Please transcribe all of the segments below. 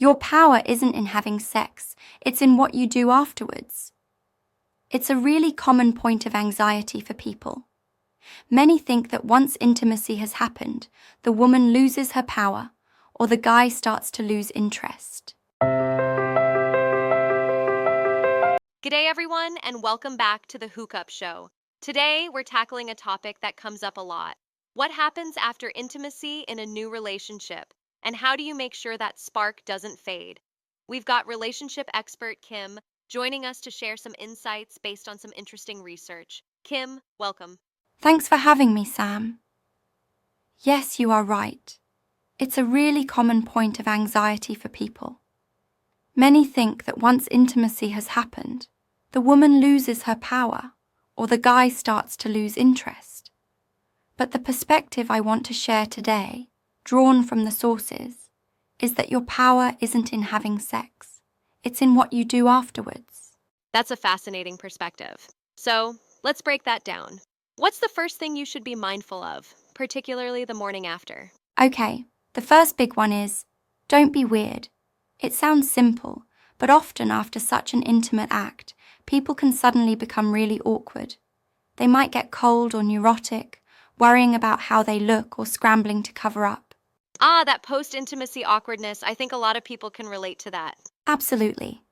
Your power isn't in having sex, it's in what you do afterwards. It's a really common point of anxiety for people. Many think that once intimacy has happened, the woman loses her power or the guy starts to lose interest. G'day everyone, and welcome back to the Hookup Show. Today, we're tackling a topic that comes up a lot. What happens after intimacy in a new relationship? And how do you make sure that spark doesn't fade? We've got relationship expert Kim joining us to share some insights based on some interesting research. Kim, welcome. Thanks for having me, Sam. Yes, you are right. It's a really common point of anxiety for people. Many think that once intimacy has happened, the woman loses her power or the guy starts to lose interest. But the perspective I want to share today, drawn from the sources, is that your power isn't in having sex. It's in what you do afterwards. That's a fascinating perspective. So, let's break that down. What's the first thing you should be mindful of, particularly the morning after? Okay, the first big one is, don't be weird. It sounds simple, but often after such an intimate act, people can suddenly become really awkward. They might get cold or neurotic, worrying about how they look or scrambling to cover up. That post-intimacy awkwardness, I think a lot of people can relate to that. Absolutely.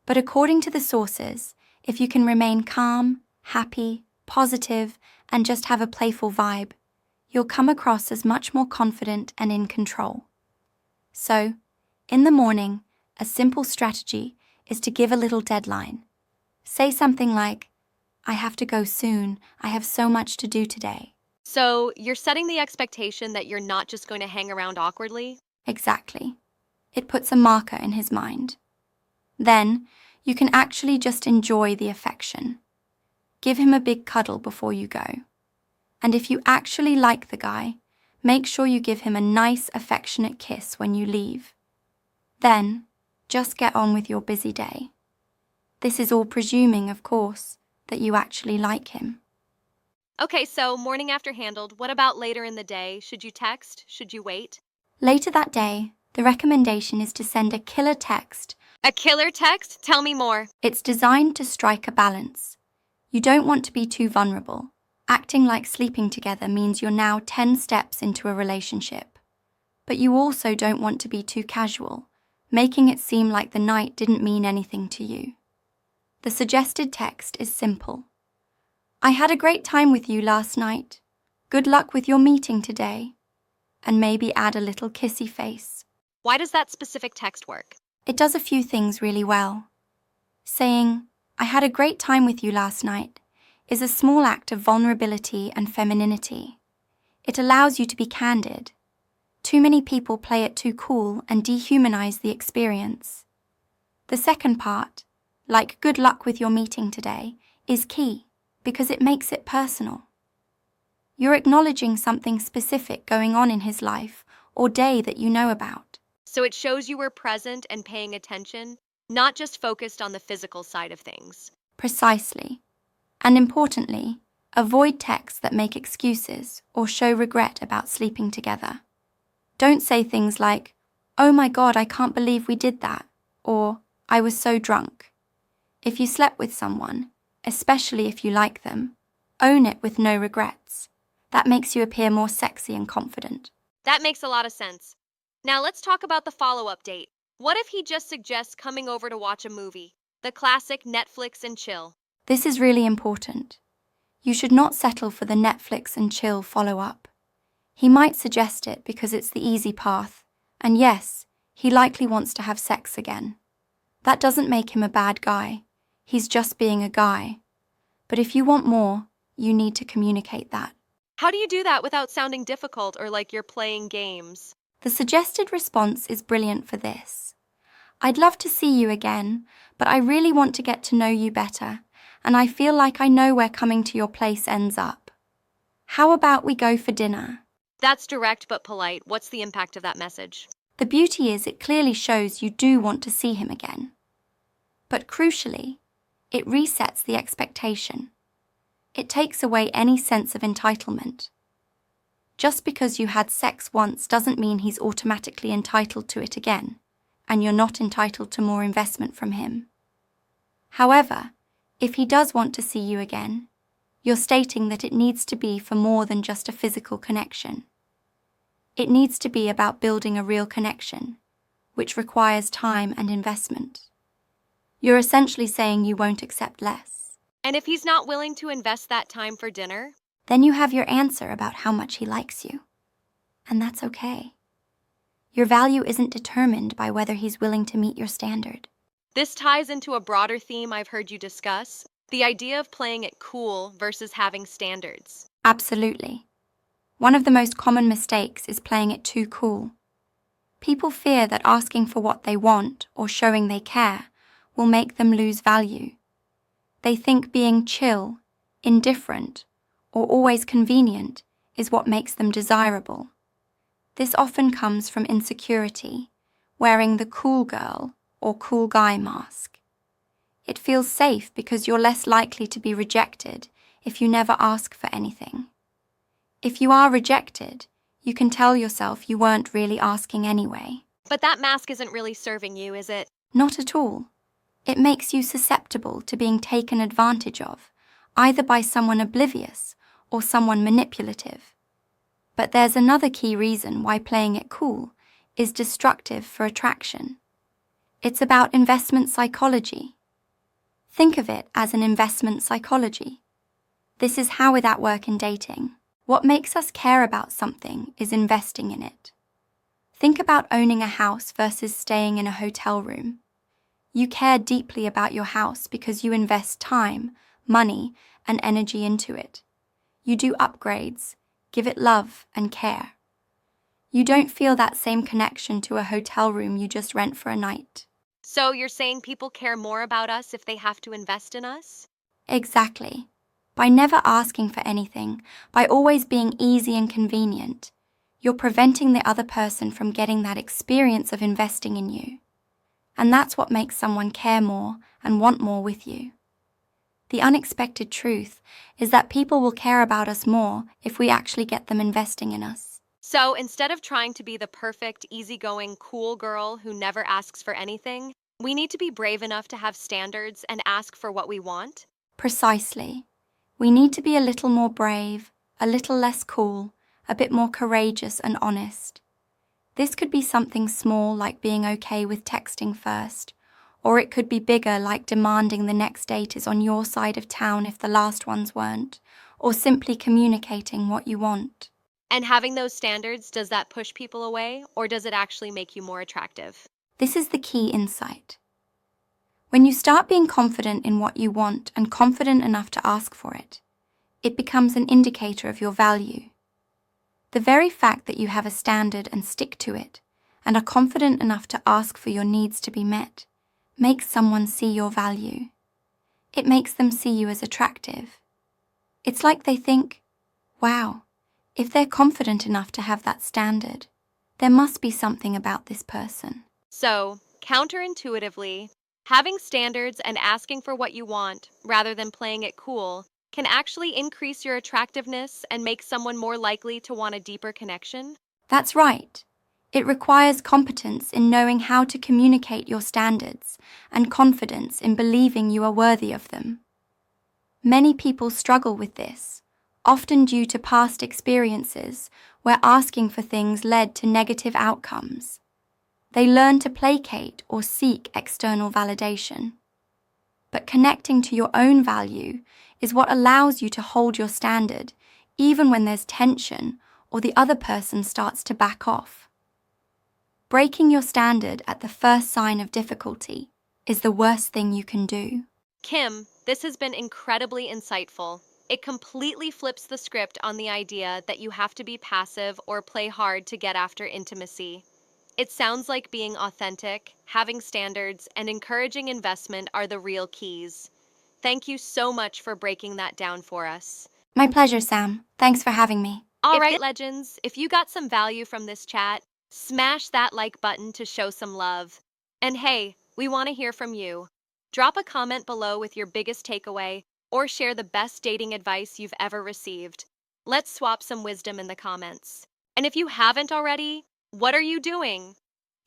But according to the sources, if you can remain calm, happy, positive, and just have a playful vibe, you'll come across as much more confident and in control. So, in the morning, a simple strategy is to give a little deadline. Say something like, I have to go soon, I have so much to do today. So, you're setting the expectation that you're not just going to hang around awkwardly? Exactly. It puts a marker in his mind. Then, you can actually just enjoy the affection. Give him a big cuddle before you go. And if you actually like the guy, make sure you give him a nice, affectionate kiss when you leave. Then, just get on with your busy day. This is all presuming, of course, that you actually like him. Okay, so morning after handled, what about later in the day? Should you text? Should you wait? Later that day, the recommendation is to send a killer text. A killer text? Tell me more. It's designed to strike a balance. You don't want to be too vulnerable. Acting like sleeping together means you're now 10 steps into a relationship. But you also don't want to be too casual, making it seem like the night didn't mean anything to you. The suggested text is simple. I had a great time with you last night. Good luck with your meeting today. And maybe add a little kissy face. Why does that specific text work? It does a few things really well. Saying, I had a great time with you last night, is a small act of vulnerability and femininity. It allows you to be candid. Too many people play it too cool and dehumanize the experience. The second part, like good luck with your meeting today, is key because it makes it personal. You're acknowledging something specific going on in his life or day that you know about. So it shows you were present and paying attention, not just focused on the physical side of things. Precisely. And importantly, avoid texts that make excuses or show regret about sleeping together. Don't say things like, oh my God, I can't believe we did that, or I was so drunk. If you slept with someone, especially if you like them, own it with no regrets. That makes you appear more sexy and confident. That makes a lot of sense. Now let's talk about the follow-up date. What if he just suggests coming over to watch a movie? The classic Netflix and chill. This is really important. You should not settle for the Netflix and chill follow-up. He might suggest it because it's the easy path, and yes, he likely wants to have sex again. That doesn't make him a bad guy. He's just being a guy. But if you want more, you need to communicate that. How do you do that without sounding difficult or like you're playing games? The suggested response is brilliant for this. I'd love to see you again, but I really want to get to know you better, and I feel like I know where coming to your place ends up. How about we go for dinner? That's direct but polite. What's the impact of that message? The beauty is it clearly shows you do want to see him again. But crucially, it resets the expectation. It takes away any sense of entitlement. Just because you had sex once doesn't mean he's automatically entitled to it again, and you're not entitled to more investment from him. However, if he does want to see you again, you're stating that it needs to be for more than just a physical connection. It needs to be about building a real connection, which requires time and investment. You're essentially saying you won't accept less. And if he's not willing to invest that time for dinner? Then you have your answer about how much he likes you. And that's okay. Your value isn't determined by whether he's willing to meet your standard. This ties into a broader theme I've heard you discuss, the idea of playing it cool versus having standards. Absolutely. One of the most common mistakes is playing it too cool. People fear that asking for what they want or showing they care will make them lose value. They think being chill, indifferent, or always convenient is what makes them desirable. This often comes from insecurity, wearing the cool girl or cool guy mask. It feels safe because you're less likely to be rejected if you never ask for anything. If you are rejected, you can tell yourself you weren't really asking anyway. But that mask isn't really serving you, is it? Not at all. It makes you susceptible to being taken advantage of, either by someone oblivious or someone manipulative. But there's another key reason why playing it cool is destructive for attraction. It's about investment psychology. Think of it as an investment psychology. This is how it's at work in dating. What makes us care about something is investing in it. Think about owning a house versus staying in a hotel room. You care deeply about your house because you invest time, money, and energy into it. You do upgrades, give it love and care. You don't feel that same connection to a hotel room you just rent for a night. So you're saying people care more about us if they have to invest in us? Exactly. By never asking for anything, by always being easy and convenient, you're preventing the other person from getting that experience of investing in you. And that's what makes someone care more and want more with you. The unexpected truth is that people will care about us more if we actually get them investing in us. So instead of trying to be the perfect, easygoing, cool girl who never asks for anything, we need to be brave enough to have standards and ask for what we want? Precisely. We need to be a little more brave, a little less cool, a bit more courageous and honest. This could be something small like being okay with texting first, or it could be bigger like demanding the next date is on your side of town if the last ones weren't, or simply communicating what you want. And having those standards, does that push people away, or does it actually make you more attractive? This is the key insight. When you start being confident in what you want and confident enough to ask for it, it becomes an indicator of your value. The very fact that you have a standard and stick to it, and are confident enough to ask for your needs to be met, makes someone see your value. It makes them see you as attractive. It's like they think, wow, if they're confident enough to have that standard, there must be something about this person. So, counterintuitively, having standards and asking for what you want, rather than playing it cool, can actually increase your attractiveness and make someone more likely to want a deeper connection? That's right. It requires competence in knowing how to communicate your standards and confidence in believing you are worthy of them. Many people struggle with this, often due to past experiences where asking for things led to negative outcomes. They learn to placate or seek external validation. But connecting to your own value is what allows you to hold your standard, even when there's tension or the other person starts to back off. Breaking your standard at the first sign of difficulty is the worst thing you can do. Kim, this has been incredibly insightful. It completely flips the script on the idea that you have to be passive or play hard to get after intimacy. It sounds like being authentic, having standards, and encouraging investment are the real keys. Thank you so much for breaking that down for us. My pleasure, Sam. Thanks for having me. All right, legends, if you got some value from this chat, smash that like button to show some love. And hey, we want to hear from you. Drop a comment below with your biggest takeaway or share the best dating advice you've ever received. Let's swap some wisdom in the comments. And if you haven't already, what are you doing?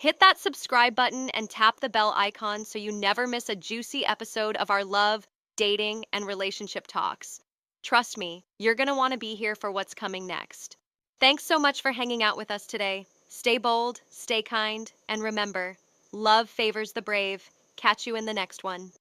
Hit that subscribe button and tap the bell icon so you never miss a juicy episode of our love, dating, and relationship talks. Trust me, you're going to want to be here for what's coming next. Thanks so much for hanging out with us today. Stay bold, stay kind, and remember, love favors the brave. Catch you in the next one.